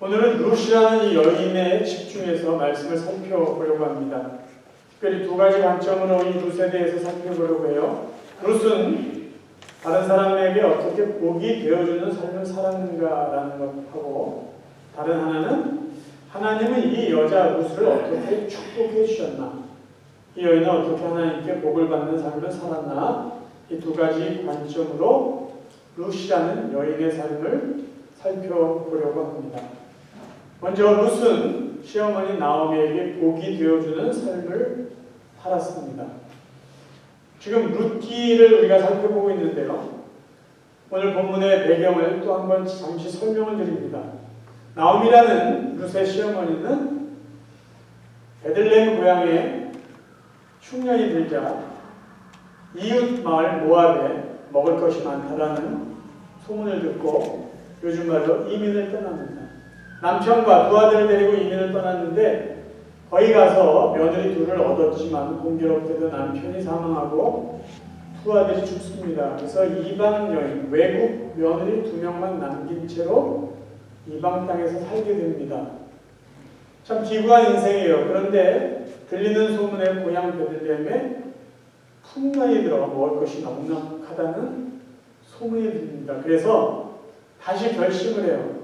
오늘은 룻이라는 이 여인에 집중해서 말씀을 살펴보려고 합니다. 특별히 두 가지 관점으로 이 룻에 대해서 살펴보려고 해요. 룻은 다른 사람에게 어떻게 복이 되어주는 삶을 살았는가라는 것하고, 다른 하나는 하나님은 이 여자 룻을 어떻게 축복해 주셨나, 이 여인은 어떻게 하나님께 복을 받는 삶을 살았나, 이 두 가지 관점으로 룻이라는 여인의 삶을 살펴보려고 합니다. 먼저 룻은 시어머니 나오미에게 복이 되어주는 삶을 살았습니다. 지금 룻기를 우리가 살펴보고 있는데요. 오늘 본문의 배경을 또 한번 잠시 설명을 드립니다. 나오미라는 룻의 시어머니는 베들레헴 고향에 흉년이 들자 이웃 마을 모압에 먹을 것이 많다라는 소문을 듣고 요즘 말로 이민을 떠납니다. 남편과 두 아들을 데리고 이민을 떠났는데 거기 가서 며느리 둘을 얻었지만 공교롭게도 남편이 사망하고 두 아들이 죽습니다. 그래서 이방 여인, 외국 며느리 2명만 남긴 채로 이방 땅에서 살게 됩니다. 참 기구한 인생이에요. 그런데 들리는 소문에 고향 베들레헴에 풍년이 들어가 먹을 것이 넉넉하다는 소문이 들립니다. 그래서 다시 결심을 해요.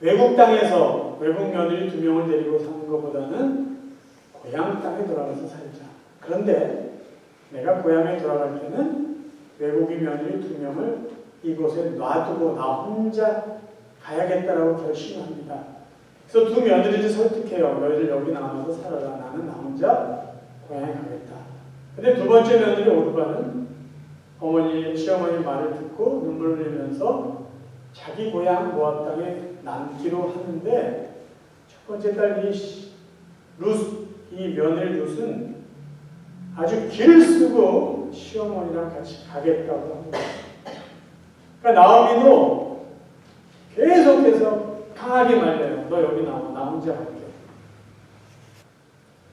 외국 땅에서 외국 며느리 2명을 데리고 사는 것보다는 고향 땅에 돌아가서 살자. 그런데 내가 고향에 돌아갈 때는 외국인 며느리 2명을 이곳에 놔두고 나 혼자 가야겠다라고 결심합니다. 그래서 두 며느리를 설득해요. 너희들 여기 남아서 살아라. 나는 나 혼자 고향에 가겠다. 근데 두 번째 며느리 오르바는 시어머니 말을 듣고 눈물을 흘리면서 자기 고향 모압 땅에 남기로 하는데, 첫 번째 딸 이 며느리 룻은 아주 길을 쓰고 시어머니랑 같이 가겠다고 합니다. 그러니까 나오미도 계속해서 강하게 말려요. 너 여기 나와. 나 혼자 갈게.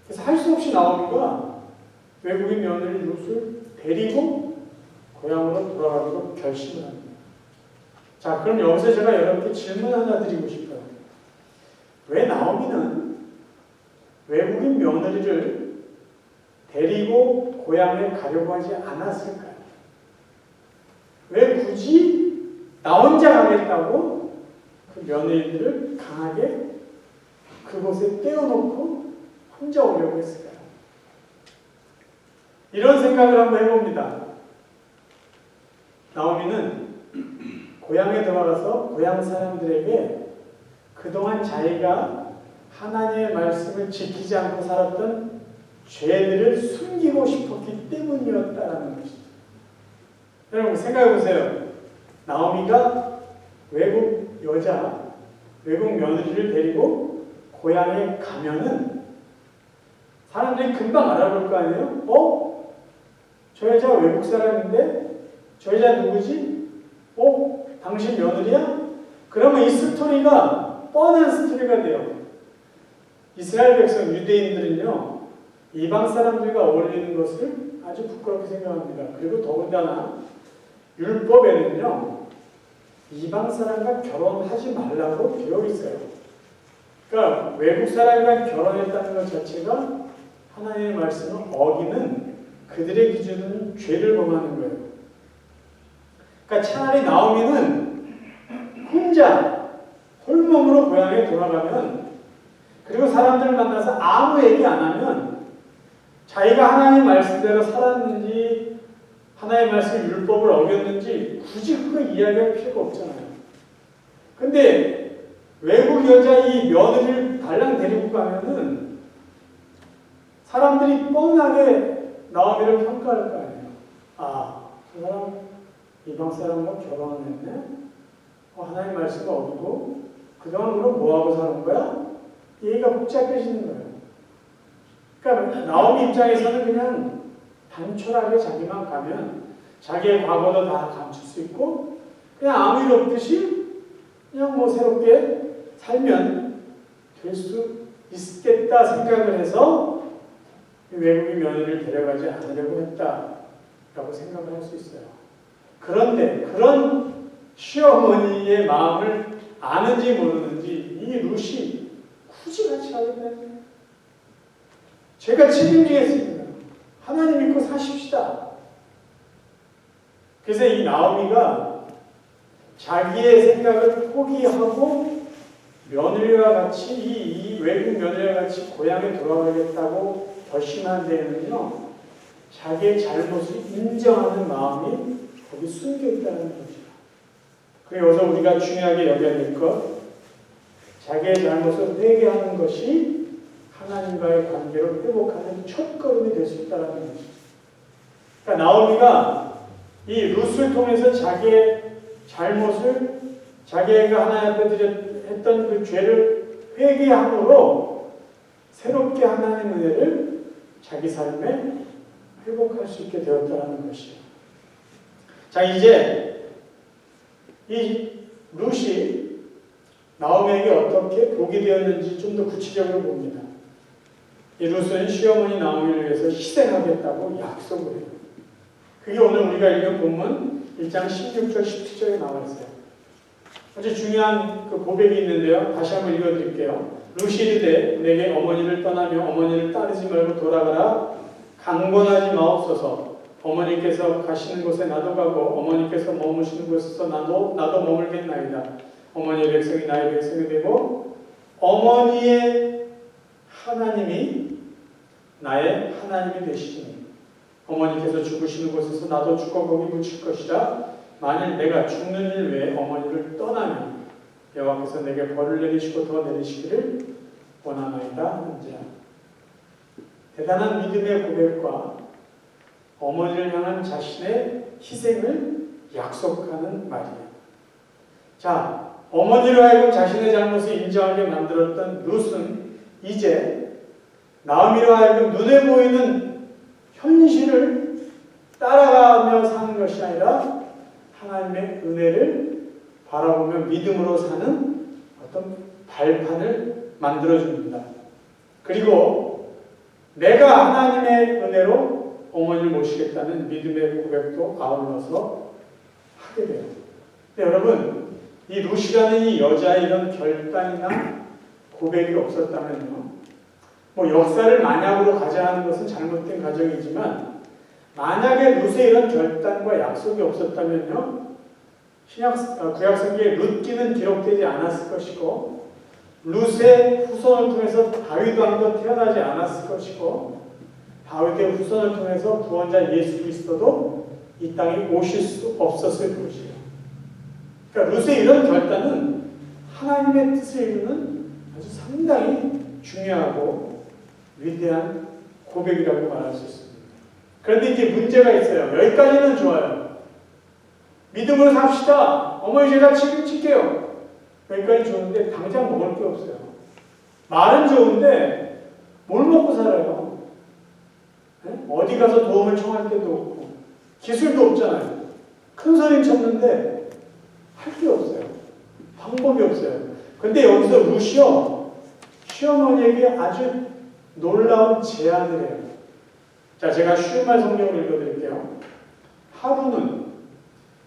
그래서 할 수 없이 나오미가 외국인 며느리 룻을 데리고 고향으로 돌아가기로 결심을 합니다. 자, 그럼 여기서 제가 여러분께 질문 하나 드리고 싶어요. 왜 나오미는 외국인 며느리를 데리고 고향에 가려고 하지 않았을까요? 왜 굳이 나 혼자 가겠다고 그 며느리들을 강하게 그곳에 떼어놓고 혼자 오려고 했을까요? 이런 생각을 한번 해봅니다. 나오미는 고향에 들어가서 고향 사람들에게 그동안 자기가 하나님의 말씀을 지키지 않고 살았던 죄들을 숨기고 싶었기 때문이었다는 것이죠. 여러분 생각해 보세요. 나오미가 외국 며느리를 데리고 고향에 가면은 사람들이 금방 알아볼 거 아니에요? 저 여자 외국 사람인데 저 여자 누구지? 당신 며느리야? 그러면 이 스토리가 뻔한 스토리가 돼요. 이스라엘 백성, 유대인들은요, 이방 사람들과 어울리는 것을 아주 부끄럽게 생각합니다. 그리고 더군다나 율법에는요, 이방 사람과 결혼하지 말라고 되어 있어요. 그러니까 외국 사람과 결혼했다는 것 자체가 하나님의 말씀을 어기는 그들의 기준은 죄를 범하는 거예요. 그러니까 차라리 나오미는 혼자 홀몸으로 고향에 돌아가면, 그리고 사람들을 만나서 아무 얘기 안 하면 자기가 하나님 말씀대로 살았는지 하나님 말씀 율법을 어겼는지 굳이 그거 이야기할 필요가 없잖아요. 근데 외국 여자 이 며느리를 달랑 데리고 가면은 사람들이 뻔하게 나오미를 평가할 거 아니에요. 저 사람 이방 사람과 결혼을 했네? 하나님 말씀을 어기고 그동안 그럼 뭐하고 사는 거야? 얘기가 복잡해지는 거예요. 그러니까 나오미 입장에서는 그냥 단촐하게 자기만 가면 자기의 과거도 다 감출 수 있고 그냥 아무 일 없듯이 그냥 새롭게 살면 될 수 있겠다 생각을 해서 외국인 며느리를 데려가지 않으려고 했다라고 생각을 할 수 있어요. 그런데 그런 시어머니의 마음을 아는지 모르는지 이 룻이 굳이 같이 가겠다니. 제가 책임지겠습니다. 하나님 믿고 사십시다. 그래서 이 나오미가 자기의 생각을 포기하고 며느리와 같이 이 외국 며느리와 같이 고향에 돌아가겠다고 결심한 데에는요, 자기의 잘못을 인정하는 마음이 거기 숨겨 있다는 거죠. 그리고 여기서 우리가 중요하게 여겨야 될 것, 자기의 잘못을 회개하는 것이 하나님과의 관계를 회복하는 첫걸음이 될 수 있다는 것이죠. 그러니까 나오미가 이 룻을 통해서 자기의 잘못을, 자기가 하나님 앞에 했던 그 죄를 회개함으로 새롭게 하나님의 은혜를 자기 삶에 회복할 수 있게 되었다는 것이에요. 자, 이제 이 룻이 나오미에게 어떻게 복이 되었는지 좀 더 구체적으로 봅니다. 이 룻은 시어머니 나오미를 위해서 희생하겠다고 약속을 해요. 그게 오늘 우리가 읽은 본문 1장 16절 17절에 나와 있어요. 아주 중요한 그 고백이 있는데요. 다시 한번 읽어드릴게요. 룻이 이르되 내게 어머니를 떠나며 어머니를 따르지 말고 돌아가라. 강권하지 마옵소서. 어머니께서 가시는 곳에 나도 가고 어머니께서 머무시는 곳에서 나도 머물겠나이다. 어머니의 백성이 나의 백성이 되고 어머니의 하나님이 나의 하나님이 되시니 어머니께서 죽으시는 곳에서 나도 죽어 거기 묻힐 것이라. 만일 내가 죽는 일 외에 어머니를 떠나면 여호와께서 내게 벌을 내리시고 더 내리시기를 원하나이다 하는지라. 대단한 믿음의 고백과 어머니를 향한 자신의 희생을 약속하는 말이에요. 자, 어머니로 하여금 자신의 잘못을 인정하게 만들었던 룻은 이제 나오미로 하여금 눈에 보이는 현실을 따라가며 사는 것이 아니라 하나님의 은혜를 바라보며 믿음으로 사는 어떤 발판을 만들어줍니다. 그리고 내가 하나님의 은혜로 어머니를 모시겠다는 믿음의 고백도 아울러서 하게 돼요. 근데 여러분, 이 룻이라는 이 여자의 이런 결단이나 고백이 없었다면요, 뭐 역사를 만약으로 가자 하는 것은 잘못된 가정이지만 만약에 룻의 이런 결단과 약속이 없었다면요, 구약성경에 룻기는 기록되지 않았을 것이고 룻의 후손을 통해서 다윗 왕도 태어나지 않았을 것이고 다윗의 후손을 통해서 구원자 예수 그리스도도 이 땅에 오실 수 없었을 것이에요. 그러니까 룻의 이런 결단은 하나님의 뜻을 이루는 아주 상당히 중요하고 위대한 고백이라고 말할 수 있습니다. 그런데 이제 문제가 있어요. 여기까지는 좋아요. 믿음으로 삽시다. 어머니 제가 책임질게요. 여기까지 좋은데 당장 먹을 게 없어요. 말은 좋은데 뭘 먹고 살아요? 네? 어디 가서 도움을 청할 데도 없고 기술도 없잖아요. 큰 소리 쳤는데 할 게 없어요. 방법이 없어요. 근데 여기서 룻이요, 시어머니에게 아주 놀라운 제안을 해요. 자, 제가 쉬운 말 성경을 읽어드릴게요. 하루는,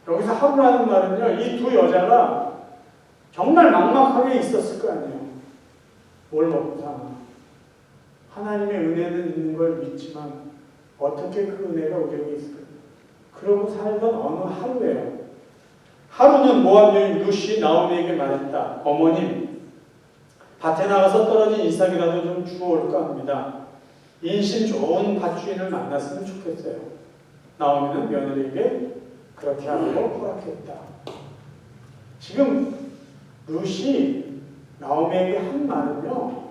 여기서 하루라는 말은요, 이 두 여자가 정말 막막하게 있었을 거 아니에요. 뭘 먹고 사나. 하나님의 은혜는 있는 걸 믿지만 어떻게 그 은혜가 우리에게 있을까? 그러고 살던 어느 하루예요. 하루는 모압 여인 룻이 나오미에게 말했다. 어머님, 밭에 나가서 떨어진 이삭이라도 좀 주워올까 합니다. 인심 좋은 밭주인을 만났으면 좋겠어요. 나오미는 며느리에게 그렇게 하라고 허락했다. 지금 룻이 나오미에게 한 말은요,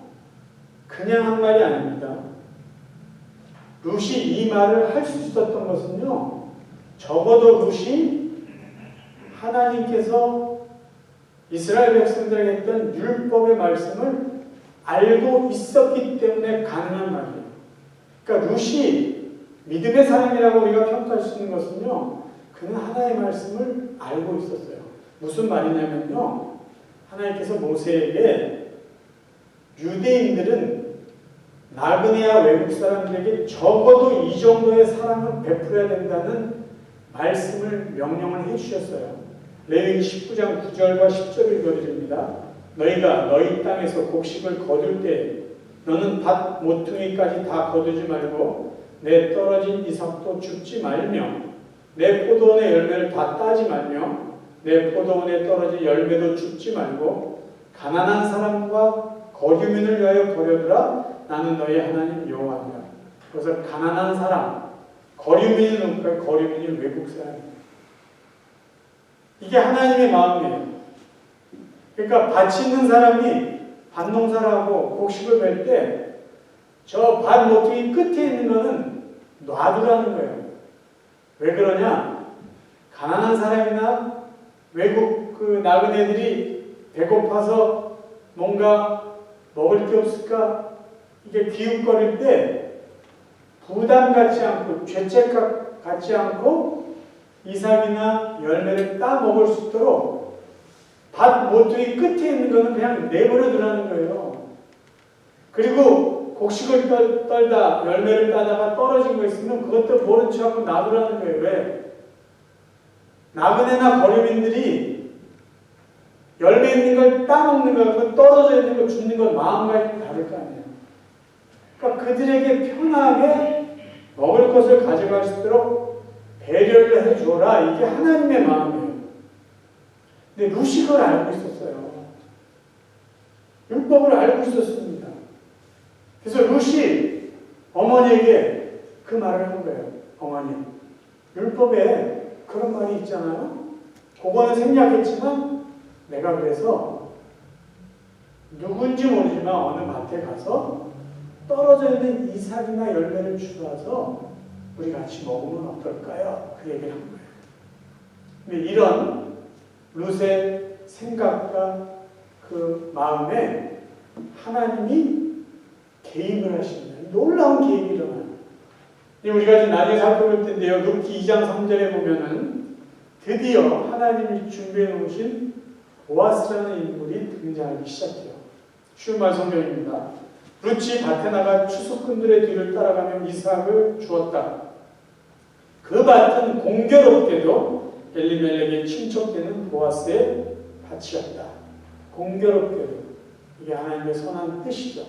그냥 한 말이 아닙니다. 룻이 이 말을 할 수 있었던 것은요, 적어도 룻이 하나님께서 이스라엘 백성들에게 했던 율법의 말씀을 알고 있었기 때문에 가능한 말이에요. 그러니까 룻이 믿음의 사람이라고 우리가 평가할 수 있는 것은요, 그는 하나님의 말씀을 알고 있었어요. 무슨 말이냐면요, 하나님께서 모세에게 유대인들은 나그네와 외국 사람들에게 적어도 이 정도의 사랑을 베풀어야 된다는 말씀을 명령을 해주셨어요. 레위기 19장 9절과 10절을 읽어드립니다. 너희가 너희 땅에서 곡식을 거둘 때 너는 밭 모퉁이까지 다 거두지 말고 내 떨어진 이삭도 줍지 말며 내 포도원의 열매를 다 따지 말며 내 포도원에 떨어진 열매도 줍지 말고 가난한 사람과 거류민을 위하여 버려두라. 나는 너희 하나님 여호와니라. 그래서 가난한 사람, 거류민은 누굴까요? 거류민이 외국 사람이에요. 이게 하나님의 마음이에요. 그러니까 밭이 있는 사람이 밭 농사를 하고 곡식을 멜 때 저 밭 모퉁이 끝에 있는 거는 놔두라는 거예요. 왜 그러냐? 가난한 사람이나 외국 그 나그네들이 배고파서 뭔가 먹을 게 없을까? 이게 기웃거릴 때 부담 갖지 않고 죄책 갖지 않고 이삭이나 열매를 따 먹을 수 있도록 밭 모퉁이 끝에 있는 거는 그냥 내버려 두라는 거예요. 그리고 곡식을 떨다 열매를 따다가 떨어진 거 있으면 그것도 모른 척하고 놔두라는 거예요. 왜? 나그네나 거류민들이 열매 있는 걸 따먹는 거하고 떨어져 있는 걸 줍는 건 마음가짐이 다를 거 아니에요. 그러니까 그들에게 편하게 먹을 것을 가져갈 수 있도록 배려를 해줘라. 이게 하나님의 마음이에요. 근데 룻이 그걸 알고 있었어요. 율법을 알고 있었습니다. 그래서 룻이 어머니에게 그 말을 한 거예요. 어머니, 율법에 그런 말이 있잖아요. 그거는 생략했지만 내가 그래서 누군지 모르지만 어느 밭에 가서 떨어져 있는 이삭이나 열매를 주워서 우리 같이 먹으면 어떨까요? 그 얘기를 한 거예요. 근데 이런 룻의 생각과 그 마음에 하나님이 개입을 하십니다. 놀라운 개입이 일어나요. 우리가 지금 나중에 살펴볼 텐데요. 룻기 2장 3절에 보면은 드디어 하나님이 준비해 놓으신 보아스라는 인물이 등장하기 시작해요. 쉬운 말 성경입니다. 룻이 밭에 나가 추수꾼들의 뒤를 따라가며 이삭을 주었다. 그 밭은 공교롭게도 엘리멜렉의 친척되는 보아스의 밭이었다. 공교롭게도. 이게 하나님의 선한 뜻이죠.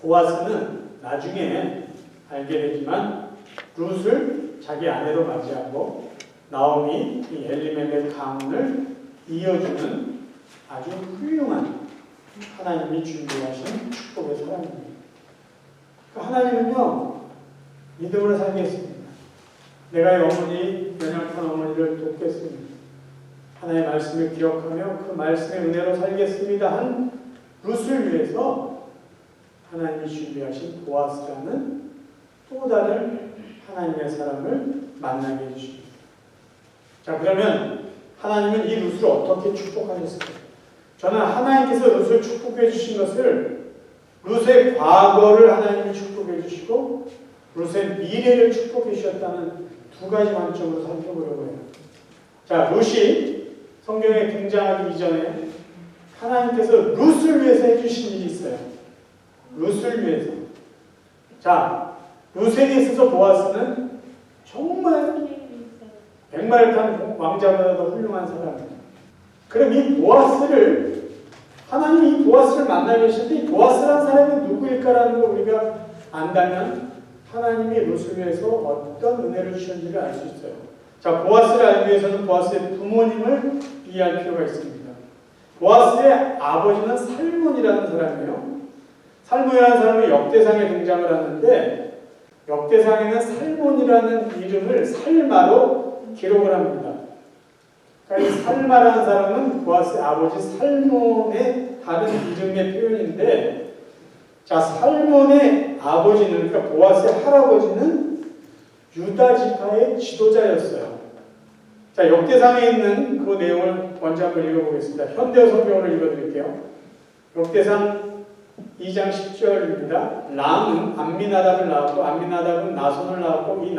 보아스는 나중에 알게 되지만 룻을 자기 아내로 맞이하고 나오미 이 엘리멜렉 가문을 이어주는 아주 훌륭한 하나님이 준비하신 축복의 사람입니다. 하나님은요, 믿음으로 살겠습니다. 내가 이 어머니, 연약한 어머니를 돕겠습니다. 하나님의 말씀을 기억하며 그 말씀의 은혜로 살겠습니다 한 룻을 위해서 하나님이 준비하신 보아스라는 또 다른 하나님의 사람을 만나게 해주십니다. 자, 그러면 하나님은 이 룻을 어떻게 축복하셨을까요? 저는 하나님께서 룻을 축복해 주신 것을 룻의 과거를 하나님이 축복해 주시고 룻의 미래를 축복해 주셨다는 두 가지 관점으로 살펴보려고 해요. 자, 룻이 성경에 등장하기 이전에 하나님께서 룻을 위해서 해주신 일이 있어요. 룻을 위해서. 자, 룻에게 있어서 보아스는 정말 백마를 탄 왕자보다 더 훌륭한 사람이에요. 그럼 이 보아스를 하나님이 이 보아스를 만나 계시는데 이 보아스라는 사람이 누구일까라는 걸 우리가 안다면 하나님이 룻을 위해서 어떤 은혜를 주셨는지를 알 수 있어요. 자, 보아스를 알기 위해서는 보아스의 부모님을 이해할 필요가 있습니다. 보아스의 아버지는 살몬이라는 사람이에요. 살몬이라는 사람은 역대상에 등장을 하는데 역대상에는 살몬이라는 이름을 살마로 기록을 합니다. 그러니까 이 살마라는 사람은 보아스의 아버지 살몬의 다른 이름의 표현인데, 자, 살몬의 아버지는, 그러니까 보아스의 할아버지는 유다 지파의 지도자였어요. 자, 역대상에 있는 그 내용을 먼저 한번 읽어보겠습니다. 현대어 성경으로 읽어드릴게요. 역대상 2장 10절입니다. 람은 암미나답을 낳았고 암미나답은 나손을 낳았고 이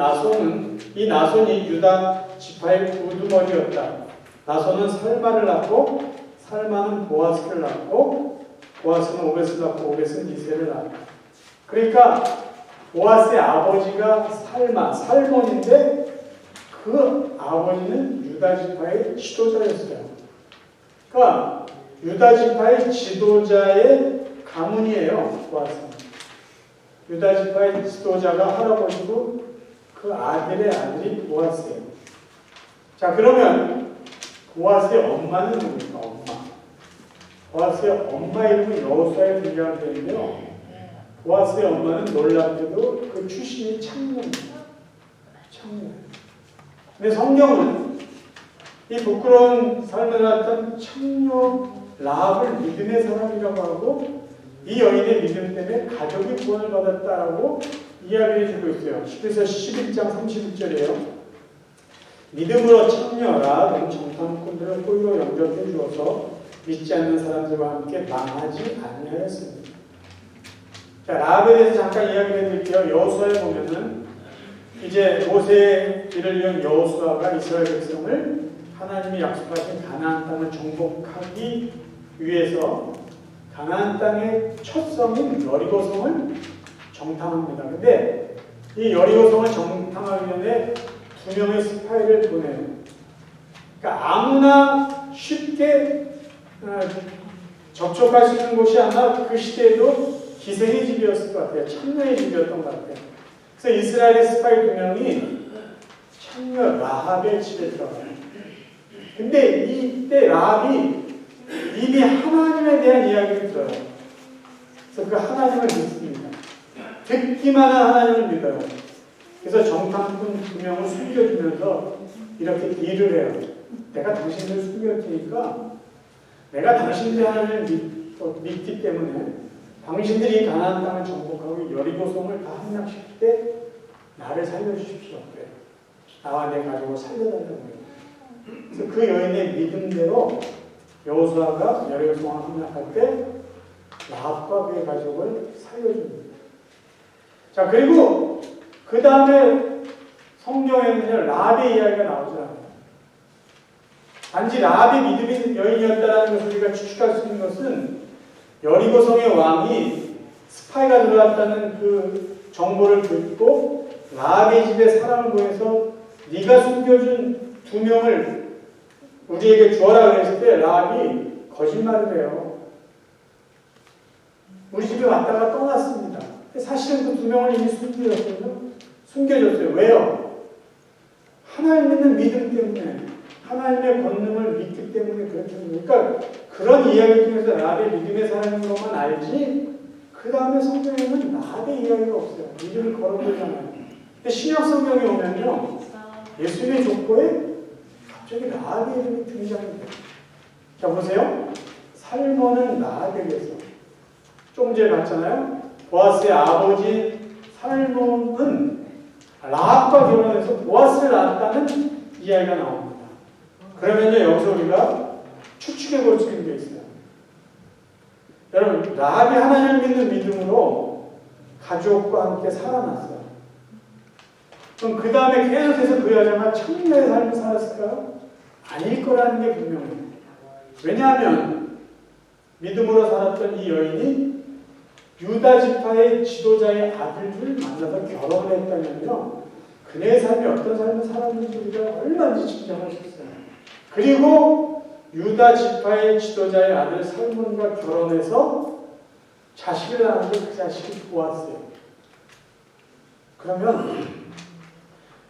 나손이 유다 지파의 우두머리였다. 나손은 살마를 낳고 살마는 보아스를 낳고 보아스는 오벳을 낳고 오벳은 이새를 낳았다. 그러니까 보아스의 아버지가 살몬인데 그 아버지는 유다 지파의 지도자였어요. 그러니까 유다 지파의 지도자의 가문이에요. 보아스는. 유다 지파의 지도자가 할아버지고 그 아들의 아들이 보아스예요. 자, 그러면 보아스의 엄마는 누구입니까? 엄마. 보아스의 엄마 이름은 여호수아에 등장을 되는데요. 보아스의 엄마는 놀랍게도 그 출신이 창녀입니다. 창녀. 근데 성경은 이 부끄러운 삶을 살았던 창녀 라합을 믿음의 사람이라고 하고 이 여인의 믿음 때문에 가족이 구원을 받았다라고 이야기해 주고 있어요. 10에서 11장 31절이에요. 믿음으로 창녀 라합은 정탐꾼들을 홀로 영접해 주어서 믿지 않는 사람들과 함께 망하지 아니하였습니다. 자, 라합에 대해서 잠깐 이야기해 드릴게요. 여호수아에 보면은 이제 모세의 길을 이은 여호수아가 이스라엘 백성을 하나님이 약속하신 가나안 땅을 정복하기 위해서 가나안 땅의 첫 성인 여리고성을 정탐합니다. 근데 이 여리고성을 정탐하기 전에 2명의 스파이를 보내요. 그러니까 아무나 쉽게 접촉할 수 있는 곳이 아마 그 시대에도 기생의 집이었을 것 같아요. 창녀의 집이었던 것 같아요. 그래서 이스라엘의 스파이 2명이 창녀 라합의 집에 들어가요. 근데 이때 라합이 이미 하나님에 대한 이야기를 들어요. 그래서 그 하나님을 믿습니다. 듣기만 한 하나님을 믿어요. 그래서 정탐꾼 2명을 숨겨주면서 이렇게 딜을 해요. 내가 당신을 숨길 테니까 내가 당신들 하나님을 믿기 때문에 당신들이 가나안 땅을 정복하고 여리고성을 다 함락시킬 때 나를 살려주십시오. 그래요. 나와 내 가족을 살려달라고 해요. 그래서 그 여인의 믿음대로 여호수아가 여리고성을 함락할 때 라합과 그의 가족을 살려줍니다. 자, 그리고 그 다음에 성경에는 라합의 이야기가 나오지 않아요. 단지 라합이 믿음의 여인이었다는 것을 우리가 추측할 수 있는 것은 여리고성의 왕이 스파이가 들어왔다는 그 정보를 듣고 라합의 집에 사람을 보내서 네가 숨겨준 2명을 우리에게 주어라 그랬을 때 라합이 거짓말을 해요. 우리 집에 왔다가 떠났습니다. 사실은 그 2명을 이미 숨겨줬어요. 왜요? 하나님 믿는 믿음 때문에, 하나님의 권능을 믿기 때문에 그렇게 합니다. 그러니까 그런 이야기를 통해서 라합의 믿음의 사람인 것만 알지 그 다음에 성경에는 라합의 이야기가 없어요. 믿음을 걸어보잖아요. 근데 신약 성경에 오면요, 예수님의 족보에 갑자기 라합의 이름이 등장합니다. 자, 보세요. 살몬은 라합에게서 조금 전에 봤잖아요. 보아스의 아버지 살몬은 라합과 결혼해서 보아스를 낳았다는 이야기가 나옵니다. 그러면요, 여기서 우리가 추측해 볼 수 있는 게 있어요. 여러분, 라합이 하나님을 믿는 믿음으로 가족과 함께 살아났어요. 그럼 그 다음에 계속해서 그 여자가 창녀의 삶을 살았을까요? 아닐 거라는 게 분명해요. 왜냐하면 믿음으로 살았던 이 여인이 유다 지파의 지도자의 아들을 만나서 결혼을 했다면요, 그녀의 삶이 어떤 삶을 살았는지 우리가 얼마든지 짐작할 수 있어요. 그리고 유다 지파의 지도자의 아들 살몬과 결혼해서 자식을 낳았는데 그 자식이 보았어요. 그러면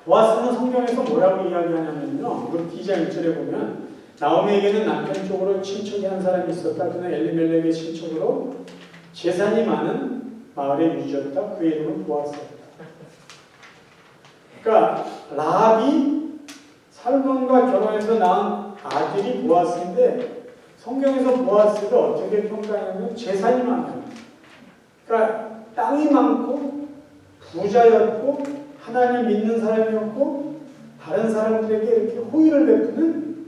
보아스는 성경에서 뭐라고 이야기하냐면요, 우리 2장 1절에 보면 나오미에게는 남편 쪽으로 친척이 한 사람이 있었다. 그는 엘리멜렉의 친척으로 재산이 많은 마을의 유지였다. 그의 이름은 보아스였다. 그러니까 라합이 살몬과 결혼해서 낳은 아들이 보아스인데 성경에서 보아스를 어떻게 평가하냐면 재산이 많아요. 그러니까 땅이 많고 부자였고 하나님 믿는 사람이었고 다른 사람들에게 이렇게 호의를 베푸는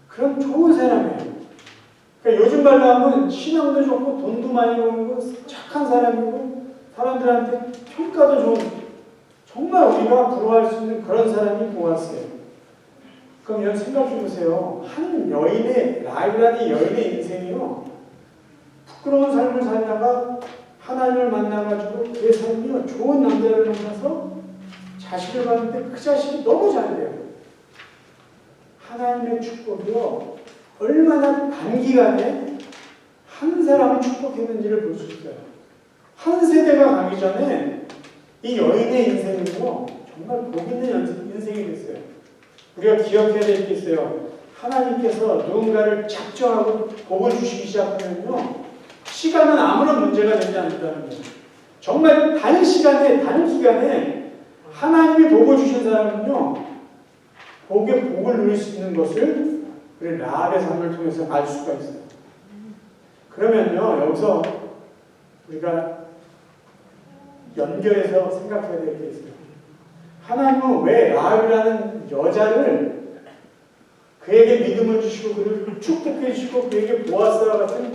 그런 좋은 사람이에요. 그러니까 요즘 말로 하면 신앙도 좋고 돈도 많이 벌고 착한 사람이고 사람들한테 평가도 좋은, 정말 우리가 부러워할 수 있는 그런 사람이 보았어요. 그럼 여러분 생각해 보세요. 한 여인의, 라합이라는 여인의 인생이요, 부끄러운 삶을 살다가 하나님을 만나가지고 그의 삶이요, 좋은 남자를 만나서 자식을 봤는데 그 자식이 너무 잘 돼요. 하나님의 축복이요 얼마나 단기간에 한 사람을 축복했는지를 볼 수 있어요. 한 세대가 가기 전에 이 여인의 인생은요 정말 복 있는 인생이 됐어요. 우리가 기억해야 될 게 있어요. 하나님께서 누군가를 작정하고 복을 주시기 시작하면요 시간은 아무런 문제가 되지 않는다는 거예요. 정말 단시간에 단기간에 하나님이 복을 주신 사람은요 복의 복을 누릴 수 있는 것을 우리 라합의 삶을 통해서 알 수가 있어요. 그러면요 여기서 우리가 연결해서 생각해야 될 게 있어요. 하나님은 왜 라합이라는 여자를 그에게 믿음을 주시고 그를 축복해 주시고 그에게 보아스와 같은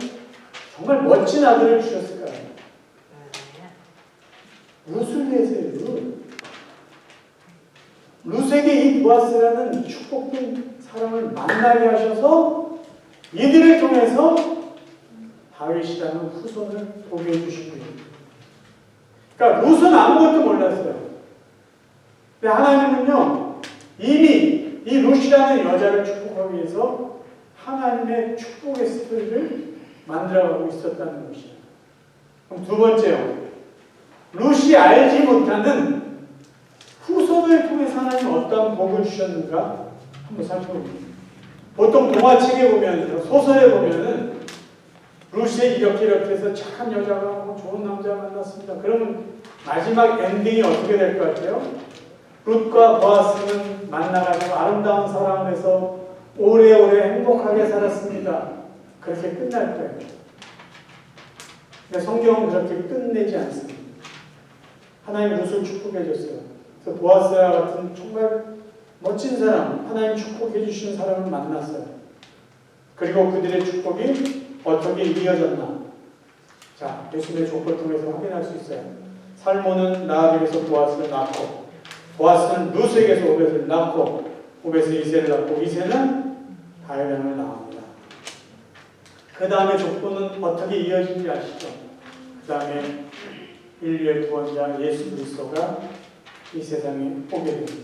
정말 멋진 아들을 주셨을까요? 룻을 위해서요. 룻에게 이 보아스라는 축복된 사람을 만나게 하셔서 이들을 통해서 다윗이라는 후손을 보게 해주신 거예요. 그러니까 룻은 아무것도 몰랐어요. 근데 하나님은요 이미 이 룻이라는 여자를 축복하기 위해서 하나님의 축복의 스토리를 만들어가고 있었다는 것이에요. 그럼 두 번째요. 룻이 알지 못하는 후손을 통해서 하나님 어떤 복을 주셨는가 한번 살펴봅니다. 보통 동화책에 보면 소설에 보면은 룻이 이렇게 해서 착한 여자가 좋은 남자 만났습니다. 그러면 마지막 엔딩이 어떻게 될 것 같아요? 룻과 보아스는 만나가지고 아름다운 사랑을 해서 오래오래 행복하게 살았습니다. 그렇게 끝날 거예요. 근데 성경은 그렇게 끝내지 않습니다. 하나님 룻을 축복해 줬어요. 그래서 보아스와 같은 정말 멋진 사람, 하나님 축복해 주시는 사람을 만났어요. 그리고 그들의 축복이 어떻게 이어졌나? 자, 예수님의 족보를 통해서 확인할 수 있어요. 살몬은 라합에게서 보아스를 낳고, 보아스는 룻에게서 오벳을 낳고, 오벳은 이새를 낳고, 이새는 다윗을 낳습니다. 그 다음에 족보는 어떻게 이어진지 아시죠? 그 다음에 인류의 구원자 예수 그리스도가 이 세상에 오게 됩니다.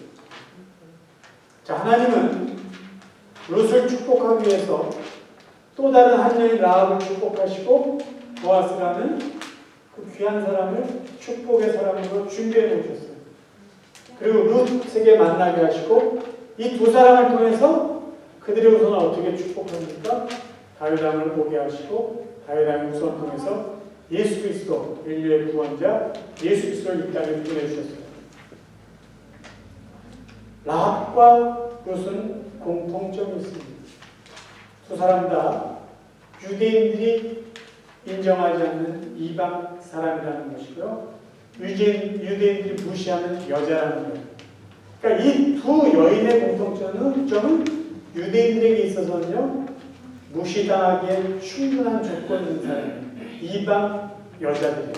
자, 하나님은 룻을 축복하기 위해서 또 다른 한 여인 라합을 축복하시고 보아스라는 그 귀한 사람을 축복의 사람으로 준비해 놓으셨어요. 그리고 룻에게 만나게 하시고 이 두 사람을 통해서 그들의 후손을 어떻게 축복합니까? 다윗 왕을 보게 하시고 다윗 왕의 후손을 통해서 예수 그리스도 인류의 구원자 예수 그리스도를 이 땅에 보내주셨어요. 라합과 룻은 공통점이 있습니다. 두 사람 다 유대인들이 인정하지 않는 이방 사람이라는 것이고요. 유대인들이 무시하는 여자라는 거예요. 그러니까 이 두 여인의 공통점은 유대인들에게 있어서는요. 무시당하기에 충분한 조건이 있는 사람이에요. 이방 여자들이에요.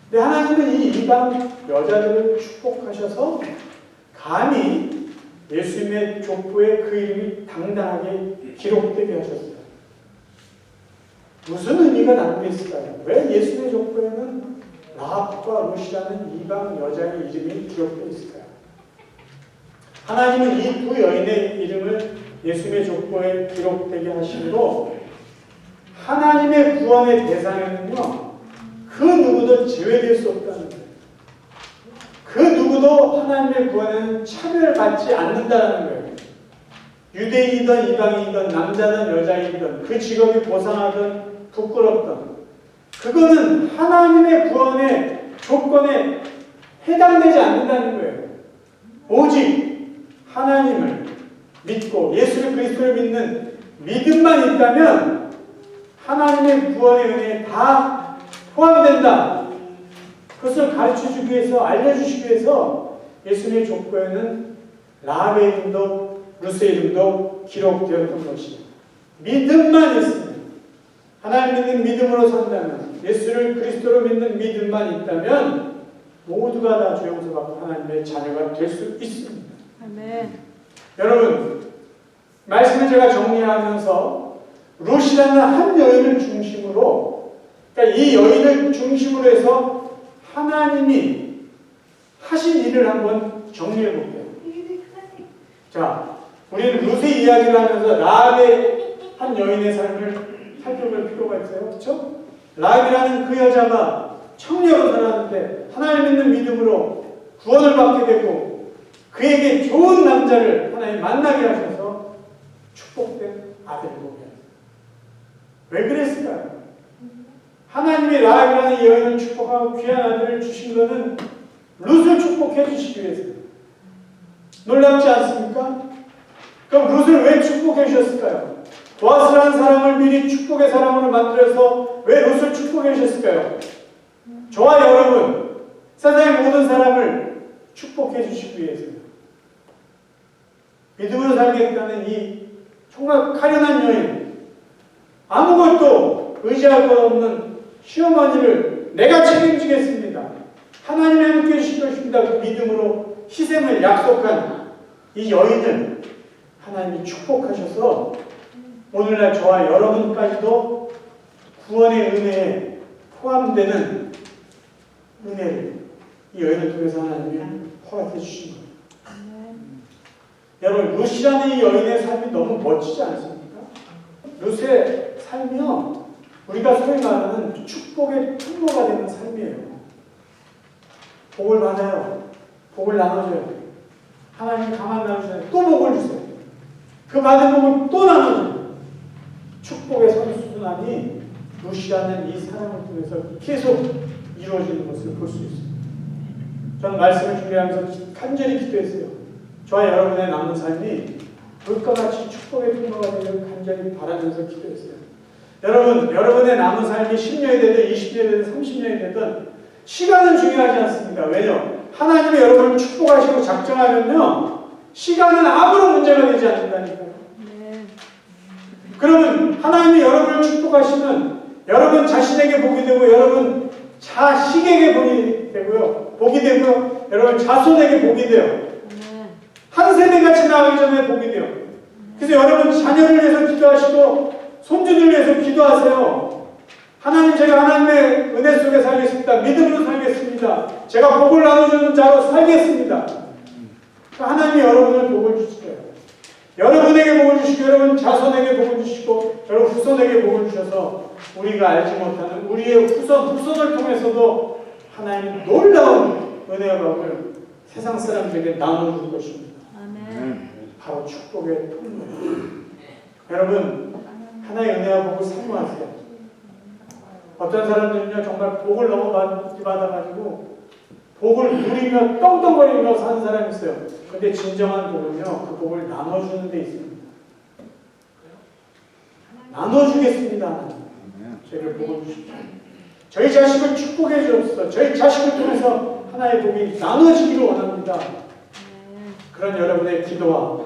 근데 하나님은 이 이방 여자들을 축복하셔서 감히 예수님의 족보에 그 이름이 당당하게 기록되게 하셨어요. 무슨 의미가 담겨 있을까요? 왜 예수님의 족보에는 라합과 룻이라는 이방 여자의 이름이 기록되어 있을까요? 하나님은 이 두 여인의 이름을 예수님의 족보에 기록되게 하시고 하나님의 구원의 대상에는요 그 누구도 제외될 수 없다는 거예요. 그 누구도 하나님의 구원에는 차별받지 않는다는 거예요. 유대인이든 이방인이든 남자든 여자이든 그 직업이 고상하든 부끄럽든 그거는 하나님의 구원의 조건에 해당되지 않는다는 거예요. 오직 하나님을 믿고 예수 그리스도를 믿는 믿음만 있다면 하나님의 구원의 은혜에 다 포함된다. 그것을 가르쳐주기 위해서 알려주시기 위해서 예수님의 족보에는 라합의 이름도 룻의 이름도 기록되었던 것입니다. 믿음만 있으면 하나님 믿는 믿음으로 산다면 예수를 그리스도로 믿는 믿음만 있다면 모두가 다 죄 용서받고 하나님의 자녀가 될 수 있습니다. 아멘. 여러분 말씀을 제가 정리하면서 룻이라는 한 여인을 중심으로 그러니까 이 여인을 중심으로 해서 하나님이 하신 일을 한번 정리해 볼게요. 자, 우리는 룻의 이야기를 하면서 라합의 한 여인의 삶을 살펴볼 필요가 있어요. 그렇죠? 라합이라는 그 여자가 청녀로 살았는데 하나님 믿는 믿음으로 구원을 받게 되고 그에게 좋은 남자를 하나님 만나게 하셔서 축복된 아들을 보게 하셨어요. 왜 그랬을까요? 하나님이 라합이라는 여인을 축복하고 귀한 아들을 주신 것은 룻을 축복해 주시기 위해서요. 놀랍지 않습니까? 그럼 룻을 왜 축복해 주셨을까요? 보아스라는 사람을 미리 축복의 사람으로 만들어서 왜 룻을 축복해 주셨을까요? 저와 여러분, 세상의 모든 사람을 축복해 주시기 위해서요. 믿음으로 살겠다는 이 정말 가련한 여인, 아무것도 의지할 것 없는 시어머니를 내가 책임지겠습니다. 하나님이 함께 해주실 것입니다. 그 믿음으로 희생을 약속한 이 여인을 하나님이 축복하셔서 오늘날 저와 여러분까지도 구원의 은혜에 포함되는 은혜를 이 여인을 통해서 하나님이 허락해 주신 겁니다. 여러분, 룻이라는 이 여인의 삶이 너무 멋지지 않습니까? 룻의 삶이요, 우리가 소위 말하는 축복의 통로가 되는 삶이에요. 복을 받아요. 복을 나눠줘요. 하나님 가만 나누시잖아요. 또 복을 주세요. 그 받은 복을 또 나눠줘요. 축복의 선순환이 룻이라는 이 사람을 통해서 계속 이루어지는 것을 볼 수 있습니다. 저는 말씀을 준비하면서 간절히 기도했어요. 저와 여러분의 남은 삶이 룻과 같이 축복의 통로가 되기를 간절히 바라면서 기도했어요. 여러분의 남은 삶이 10년이 되든 20년이 되든 30년이 되든 시간은 중요하지 않습니다. 왜냐? 하나님이 여러분을 축복하시고 작정하면요, 시간은 아무런 문제가 되지 않는다니까요. 그러면 하나님이 여러분을 축복하시면 여러분 자신에게 복이 되고 여러분 자식에게 복이 되고요. 여러분 자손에게 복이 돼요. 한 세대가 지나가기 전에 복이 돼요. 그래서 여러분 자녀를 위해서 기도하시고 손주들 위해서 기도하세요. 하나님, 제가 하나님의 은혜 속에 살겠습니다. 믿음으로 살겠습니다. 제가 복을 나눠주는 자로 살겠습니다. 하나님이 여러분을 복을 주실 거예요. 여러분에게 복을 주시고 여러분 자손에게 복을 주시고 여러분 후손에게 복을 주셔서 우리가 알지 못하는 우리의 후손을 통해서도 하나님 놀라운 은혜와 복을 세상 사람들에게 나눠줄 것입니다. 바로 축복의 통로예요. 여러분, 하나의 은혜와 복을 사모하세요. 어떤 사람들은요, 정말 복을 너무 많이 받아가지고 복을 누리며 떵떵거리며 사는 사람이 있어요. 근데 진정한 복은요, 그 복을 나눠주는 데 있습니다. 나눠주겠습니다. 저희를 복을 주십시오. 저희 자식을 축복해 주옵소서. 저희 자식을 통해서 하나의 복이 나눠지기를 원합니다. 그런 여러분의 기도와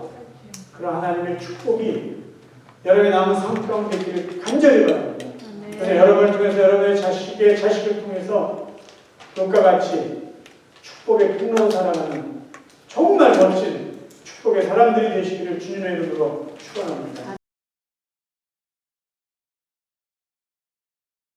그런 하나님의 축복이 여러분의 남은 삶 가운데 되기를 간절히 바랍니다. 그래서 여러분을 통해서 여러분의 자식을 통해서 룻과 같이 축복의 통로로 살아가는 정말 멋진 축복의 사람들이 되시기를 주님의 이름으로 축원합니다.